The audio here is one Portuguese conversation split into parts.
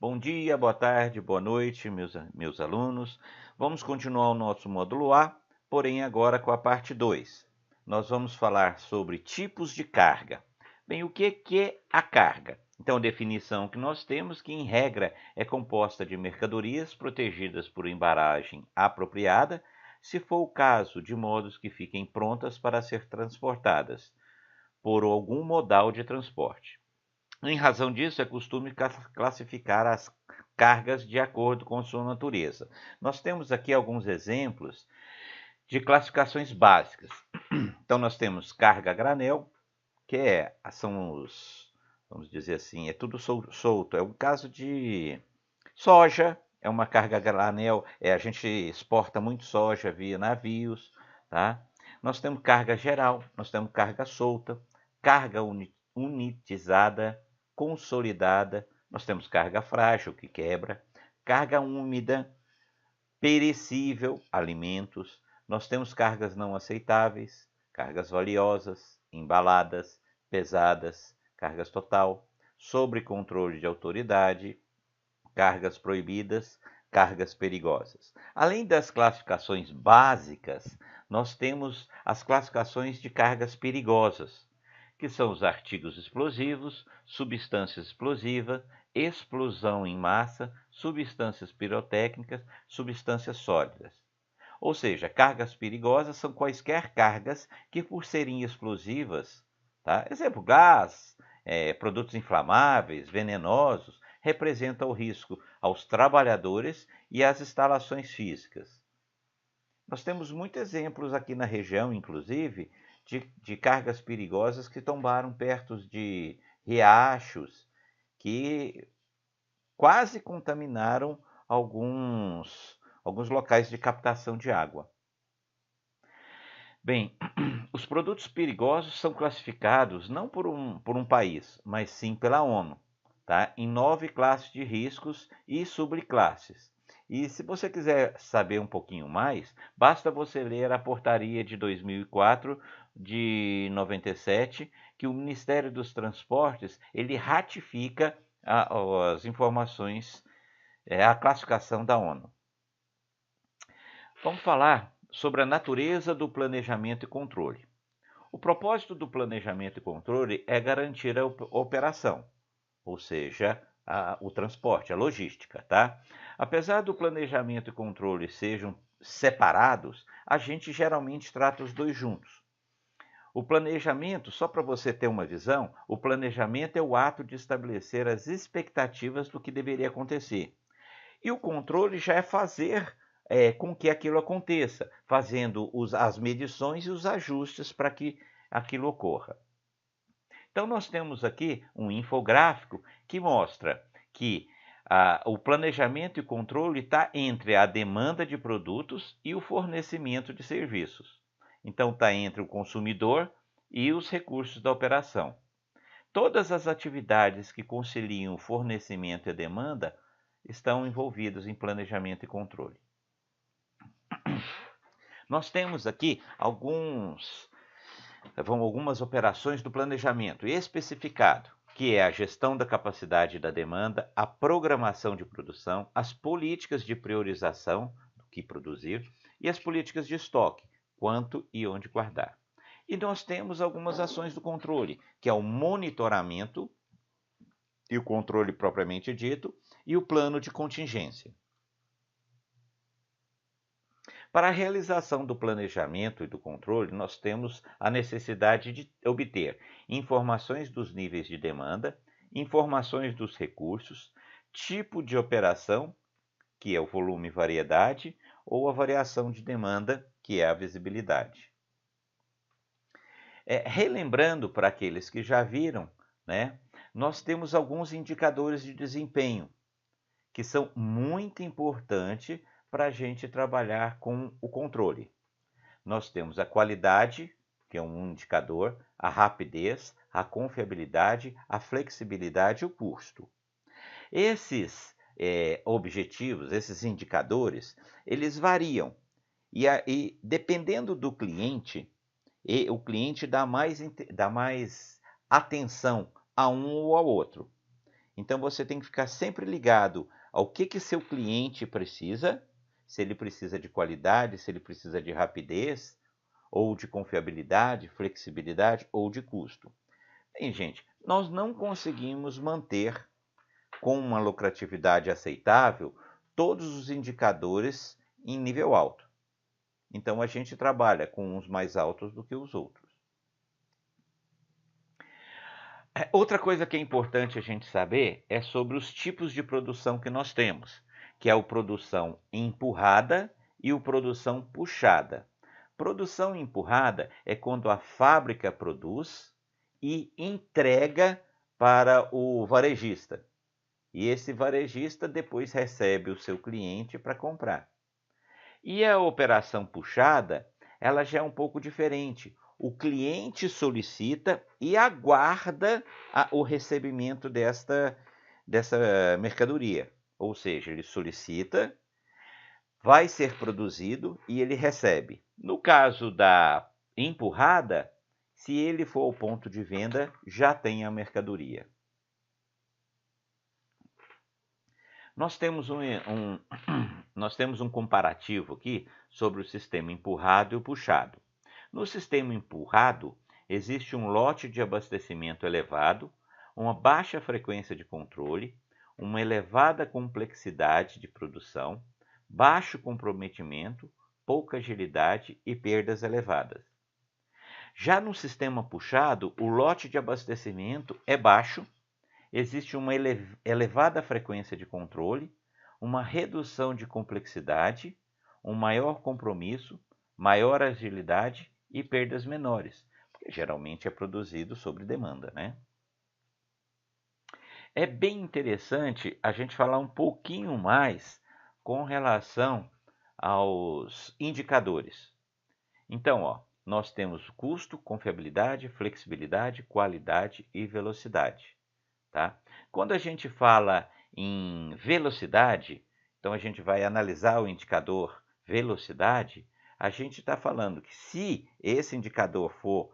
Bom dia, boa tarde, boa noite, meus alunos. Vamos continuar o nosso módulo A, porém agora com a parte 2. Nós vamos falar sobre tipos de carga. Bem, o que é a carga? Então, a definição que nós temos, que em regra é composta de mercadorias protegidas por embalagem apropriada, se for o caso, de modos que fiquem prontas para ser transportadas por algum modal de transporte. Em razão disso, é costume classificar as cargas de acordo com sua natureza. Nós temos aqui alguns exemplos de classificações básicas. Então, nós temos carga a granel, que são os, vamos dizer assim, é tudo solto. É o caso de soja, é uma carga a granel, a gente exporta muito soja via navios, tá? Nós temos carga geral, nós temos carga solta, carga unitizada, consolidada, nós temos carga frágil, que quebra, carga úmida, perecível, alimentos, nós temos cargas não aceitáveis, cargas valiosas, embaladas, pesadas, cargas total, sob controle de autoridade, cargas proibidas, cargas perigosas. Além das classificações básicas, nós temos as classificações de cargas perigosas, que são os artigos explosivos, substâncias explosivas, explosão em massa, substâncias pirotécnicas, substâncias sólidas. Ou seja, cargas perigosas são quaisquer cargas que, por serem explosivas, tá? Exemplo, gás, produtos inflamáveis, venenosos, representam o risco aos trabalhadores e às instalações físicas. Nós temos muitos exemplos aqui na região, inclusive, de cargas perigosas que tombaram perto de riachos, que quase contaminaram alguns locais de captação de água. Bem, os produtos perigosos são classificados não por um país, mas sim pela ONU, tá? Em 9 classes de riscos e subclasses. E se você quiser saber um pouquinho mais, basta você ler a portaria de 2004, de 97, que o Ministério dos Transportes ele ratifica as informações, a classificação da ONU. Vamos falar sobre a natureza do planejamento e controle. O propósito do planejamento e controle é garantir a operação, ou seja, o transporte, a logística, tá? Apesar do planejamento e controle sejam separados, a gente geralmente trata os dois juntos. O planejamento, só para você ter uma visão, o planejamento é o ato de estabelecer as expectativas do que deveria acontecer. E o controle já é fazer com que aquilo aconteça, fazendo as medições e os ajustes para que aquilo ocorra. Então, nós temos aqui um infográfico que mostra que o planejamento e controle está entre a demanda de produtos e o fornecimento de serviços. Então, está entre o consumidor e os recursos da operação. Todas as atividades que conciliam o fornecimento e a demanda estão envolvidas em planejamento e controle. Nós temos aqui algumas operações do planejamento especificado, que é a gestão da capacidade da demanda, a programação de produção, as políticas de priorização do que produzir e as políticas de estoque, quanto e onde guardar. E nós temos algumas ações do controle, que é o monitoramento e o controle propriamente dito, e o plano de contingência. Para a realização do planejamento e do controle, nós temos a necessidade de obter informações dos níveis de demanda, informações dos recursos, tipo de operação, que é o volume e variedade, ou a variação de demanda, que é a visibilidade. Relembrando para aqueles que já viram, né, nós temos alguns indicadores de desempenho, que são muito importantes para a gente trabalhar com o controle. Nós temos a qualidade, que é um indicador, a rapidez, a confiabilidade, a flexibilidade e o custo. Esses objetivos, esses indicadores, eles variam. E dependendo do cliente, o cliente dá mais atenção a um ou ao outro. Então você tem que ficar sempre ligado ao que seu cliente precisa, se ele precisa de qualidade, se ele precisa de rapidez, ou de confiabilidade, flexibilidade ou de custo. Bem, gente, nós não conseguimos manter com uma lucratividade aceitável todos os indicadores em nível alto. Então a gente trabalha com uns mais altos do que os outros. Outra coisa que é importante a gente saber é sobre os tipos de produção que nós temos, que é a produção empurrada e a produção puxada. Produção empurrada é quando a fábrica produz e entrega para o varejista. E esse varejista depois recebe o seu cliente para comprar. E a operação puxada, ela já é um pouco diferente. O cliente solicita e aguarda o recebimento dessa mercadoria. Ou seja, ele solicita, vai ser produzido e ele recebe. No caso da empurrada, se ele for ao ponto de venda, já tem a mercadoria. Nós temos um comparativo aqui sobre o sistema empurrado e o puxado. No sistema empurrado, existe um lote de abastecimento elevado, uma baixa frequência de controle, uma elevada complexidade de produção, baixo comprometimento, pouca agilidade e perdas elevadas. Já no sistema puxado, o lote de abastecimento é baixo, existe uma elevada frequência de controle, uma redução de complexidade, um maior compromisso, maior agilidade e perdas menores, porque geralmente é produzido sob demanda, né? É bem interessante a gente falar um pouquinho mais com relação aos indicadores. Então, nós temos custo, confiabilidade, flexibilidade, qualidade e velocidade. Tá? Quando a gente fala em velocidade, então a gente vai analisar o indicador velocidade, a gente está falando que se esse indicador for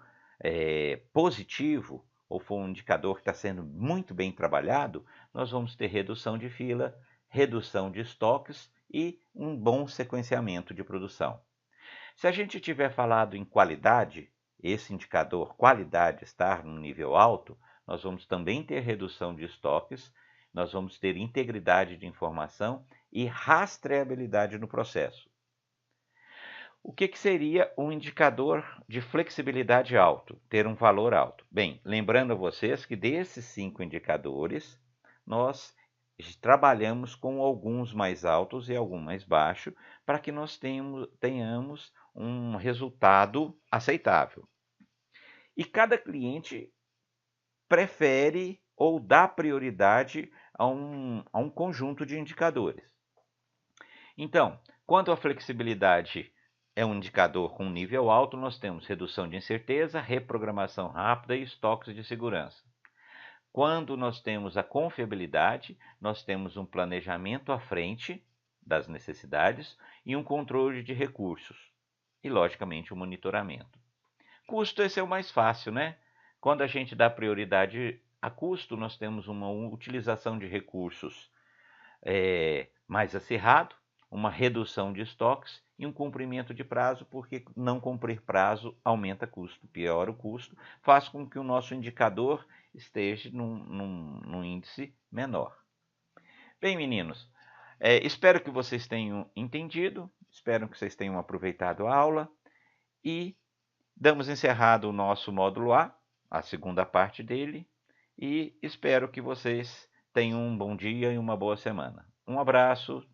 positivo, ou for um indicador que está sendo muito bem trabalhado, nós vamos ter redução de fila, redução de estoques e um bom sequenciamento de produção. Se a gente tiver falado em qualidade, esse indicador qualidade estar no nível alto, nós vamos também ter redução de estoques, nós vamos ter integridade de informação e rastreabilidade no processo. O que seria um indicador de flexibilidade alto, ter um valor alto? Bem, lembrando a vocês que desses 5 indicadores, nós trabalhamos com alguns mais altos e alguns mais baixos, para que nós tenhamos um resultado aceitável. E cada cliente prefere ou dá prioridade a um conjunto de indicadores. Então, quanto à flexibilidade é um indicador com nível alto, nós temos redução de incerteza, reprogramação rápida e estoques de segurança. Quando nós temos a confiabilidade, nós temos um planejamento à frente das necessidades e um controle de recursos. E, logicamente, o monitoramento. Custo, esse é o mais fácil, né? Quando a gente dá prioridade a custo, nós temos uma utilização de recursos mais acirrado, uma redução de estoques e um cumprimento de prazo, porque não cumprir prazo aumenta custo, piora o custo, faz com que o nosso indicador esteja num índice menor. Bem, meninos, espero que vocês tenham entendido, espero que vocês tenham aproveitado a aula e damos encerrado o nosso módulo A segunda parte dele, e espero que vocês tenham um bom dia e uma boa semana. Um abraço.